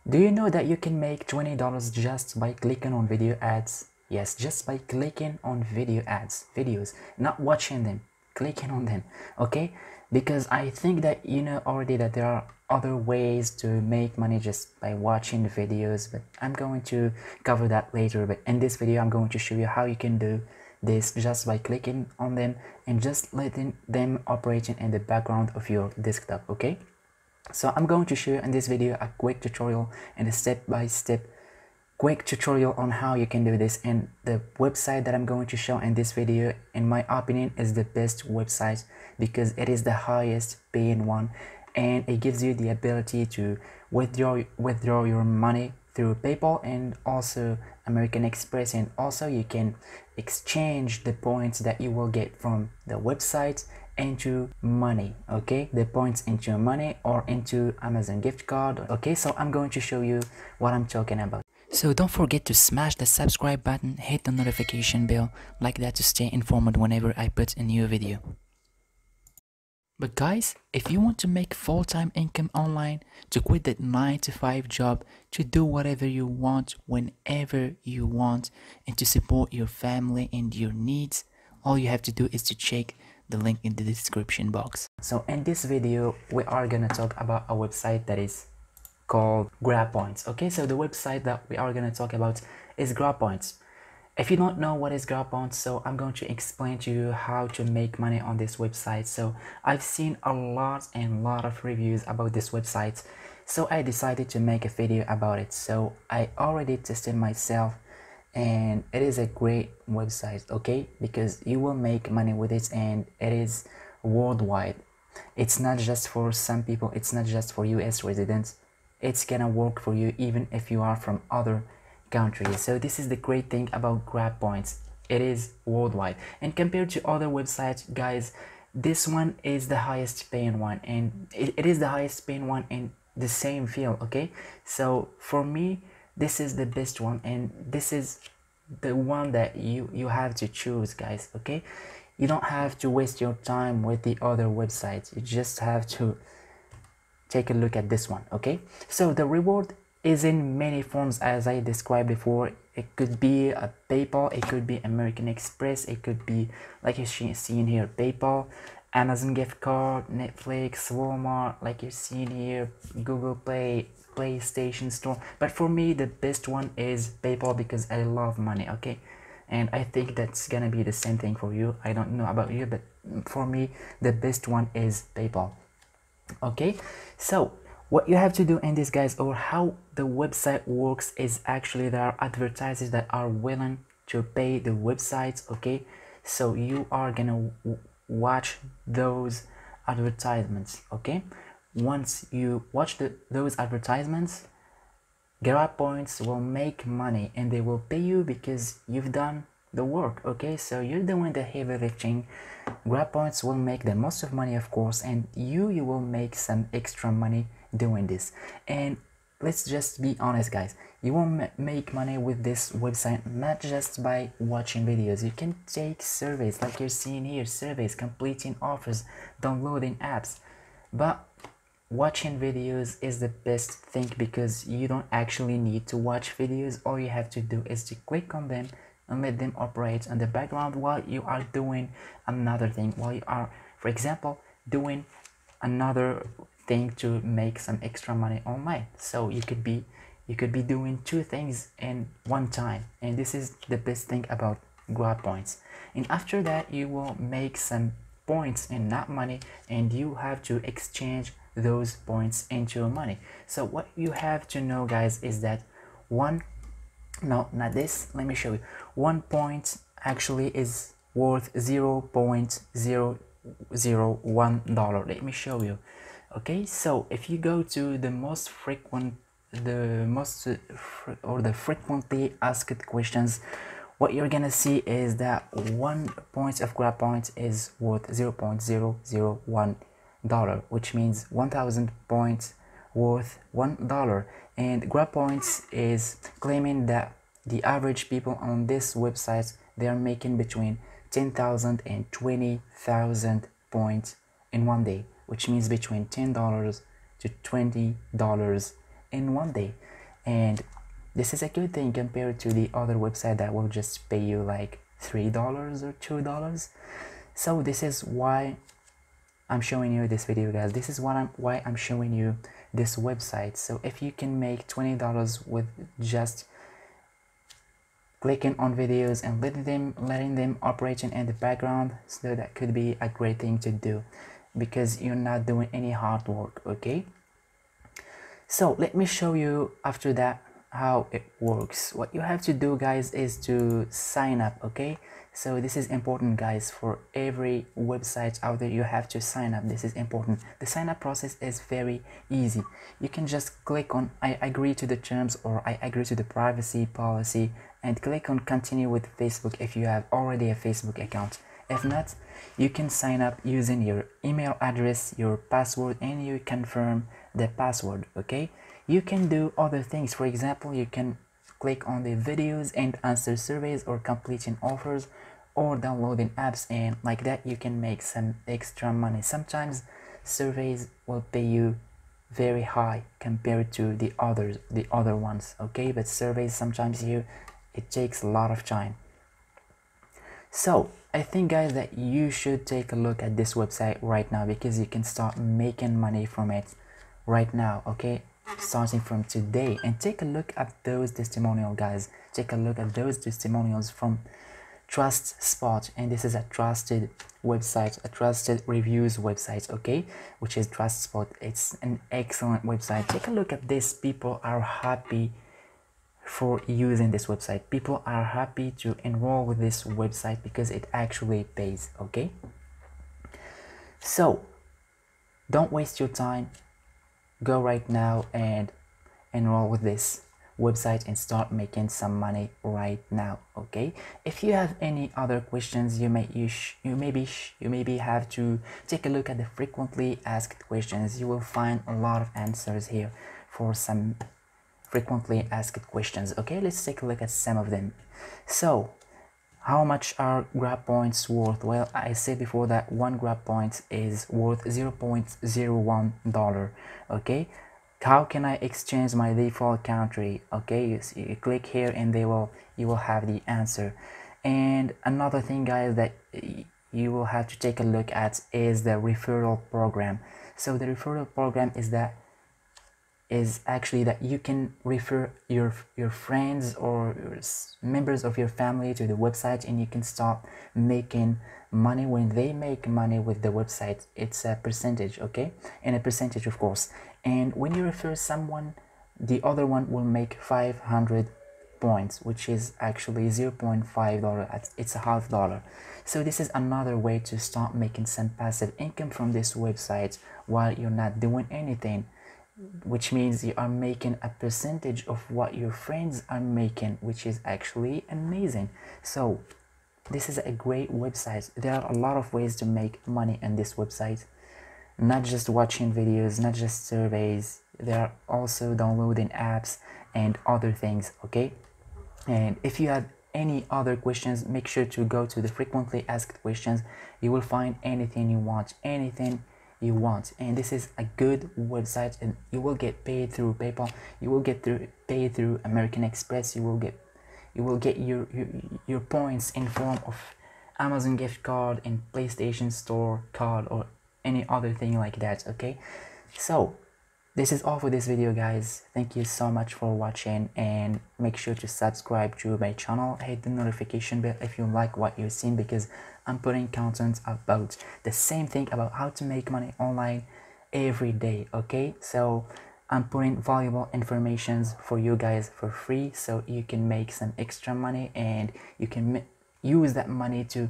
Do you know that you can make $20 just by clicking on video ads? Yes, just by clicking on video ads, videos, not watching them, clicking on them, okay? Because I think that you know already that there are other ways to make money just by watching the videos, but I'm going to cover that later. But in this video, I'm going to show you how you can do this just by clicking on them and just letting them operating in the background of your desktop, okay? So I'm going to show you in this video a quick tutorial and a step-by-step quick tutorial on how you can do this, and the website that I'm going to show in this video, in my opinion, is the best website because it is the highest paying one, and it gives you the ability to withdraw your money through PayPal and also American Express, and also you can exchange the points that you will get from the website into money, okay? The points into money or into Amazon gift card, okay? So I'm going to show you what I'm talking about. So don't forget to smash the subscribe button, hit the notification bell like that to stay informed whenever I put a new video. But guys, if you want to make full-time income online, to quit that 9-to-5 job, to do whatever you want whenever you want, and to support your family and your needs, all you have to do is to check the link in the description box. So in this video, we are gonna talk about a website that is called Grab Points. Okay, so the website that we are gonna talk about is Grab Points. If you don't know what is Grab Points, so I'm going to explain to you how to make money on this website. So I've seen a lot of reviews about this website, so I decided to make a video about it. So I already tested myself, and it is a great website, okay, because you will make money with it, and it is worldwide. It's not just for some people, it's not just for US residents. It's gonna work for you even if you are from other countries. So this is the great thing about Grab Points. It is worldwide, and compared to other websites, guys, this one is the highest paying one, and it is the highest paying one in the same field, okay? So for me, this is the best one, and this is the one that you have to choose, guys, okay? You don't have to waste your time with the other websites. You just have to take a look at this one, okay? So the reward is in many forms, as I described before. It could be a PayPal, it could be American Express, it could be, like you see in here, PayPal, Amazon gift card, Netflix, Walmart, like you're seeing here, Google Play, PlayStation Store. But for me, the best one is PayPal because I love money, okay? And I think that's gonna be the same thing for you. I don't know about you, but for me, the best one is PayPal. Okay, so what you have to do in this, guys, or how the website works, is actually there are advertisers that are willing to pay the websites, okay? So you are gonna watch those advertisements, okay? Once you watch those advertisements, Grab Points will make money and they will pay you because you've done the work, okay? So you're doing the heavy lifting. Grab Points will make the most of money, of course, and you will make some extra money doing this. And let's just be honest, guys, you will make money with this website not just by watching videos. You can take surveys like you're seeing here, surveys, completing offers, downloading apps, but watching videos is the best thing because you don't actually need to watch videos. All you have to do is to click on them and let them operate in the background while you are doing another thing, while you are, for example, doing another thing to make some extra money online. So you could be doing two things in one time, and this is the best thing about Grab Points. And after that, you will make some points and not money, and you have to exchange those points into money. So what you have to know, guys, is that not this, let me show you. 1 point actually is worth $0.001. Let me show you. Okay, so if you go to the frequently asked questions, what you're gonna see is that 1 point of Grab Point is worth $0.001, which means 1,000 points worth $1. And Grab Points is claiming that the average people on this website, they are making between 10,000 and 20,000 points in one day, which means between $10 to $20 in one day. and this is a good thing compared to the other website that will just pay you like $3 or $2. So this is why I'm showing you this video, guys. This is why I'm showing you this website. So if you can make $20 with just clicking on videos and letting them operating in the background, so that could be a great thing to do because you're not doing any hard work. Okay, so let me show you after that how it works. What you have to do, guys, is to sign up. Okay, so this is important, guys. For every website out there, you have to sign up. This is important. The sign up process is very easy. You can just click on I agree to the terms or I agree to the privacy policy and click on continue with Facebook if you have already a Facebook account. If not, you can sign up using your email address, your password, and you confirm the password. Okay, you can do other things. For example, you can click on the videos and answer surveys or completing offers or downloading apps, and like that you can make some extra money. Sometimes surveys will pay you very high compared to the other ones. Okay, but surveys sometimes it takes a lot of time. So I think, guys, that you should take a look at this website right now because you can start making money from it right now. Okay, starting from today, and take a look at those testimonials, guys. Take a look at those testimonials from Trust Spot, and this is a trusted website, a trusted reviews website, okay, which is Trust Spot. It's an excellent website. Take a look at this. People are happy for using this website. People are happy to enroll with this website because it actually pays. Okay, so don't waste your time. Go right now and enroll with this website and start making some money right now. Okay, if you have any other questions, you maybe have to take a look at the frequently asked questions. You will find a lot of answers here for some frequently asked questions. Okay, let's take a look at some of them. So how much are grab points worth? Well, I said before that one grab point is worth $0.01. Okay, how can I exchange my default country? Okay, you click here and you will have the answer. And another thing, guys, that you will have to take a look at is the referral program. So the referral program is actually that you can refer your friends or members of your family to the website, and you can start making money. When they make money with the website, it's a percentage, okay, and a percentage, of course. And when you refer someone, the other one will make 500 points, which is actually $0.5. It's a $0.5. So this is another way to start making some passive income from this website while you're not doing anything, which means you are making a percentage of what your friends are making, which is actually amazing. So this is a great website. There are a lot of ways to make money on this website, not just watching videos, not just surveys. There are also downloading apps and other things. Okay, and if you have any other questions, make sure to go to the frequently asked questions. You will find anything you want, and this is a good website, and you will get paid through PayPal, you will get paid through American Express, you will get your points in form of Amazon gift card and PlayStation Store card or any other thing like that. Okay, so this is all for this video, guys. Thank you so much for watching, and make sure to subscribe to my channel, hit the notification bell if you like what you've seen, because I'm putting content about the same thing, about how to make money online every day. Okay, so I'm putting valuable informations for you guys for free, so you can make some extra money and you can use that money to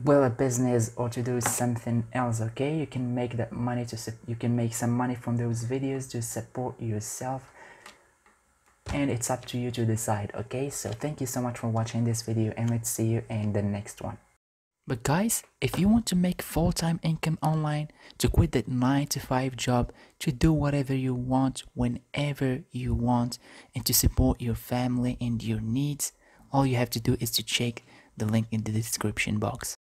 build a business or to do something else. Okay, you can make that money you can make some money from those videos to support yourself, and it's up to you to decide. Okay, so thank you so much for watching this video, and let's see you in the next one. But guys, if you want to make full-time income online, to quit that 9-to-5 job, to do whatever you want whenever you want, and to support your family and your needs, all you have to do is to check the link in the description box.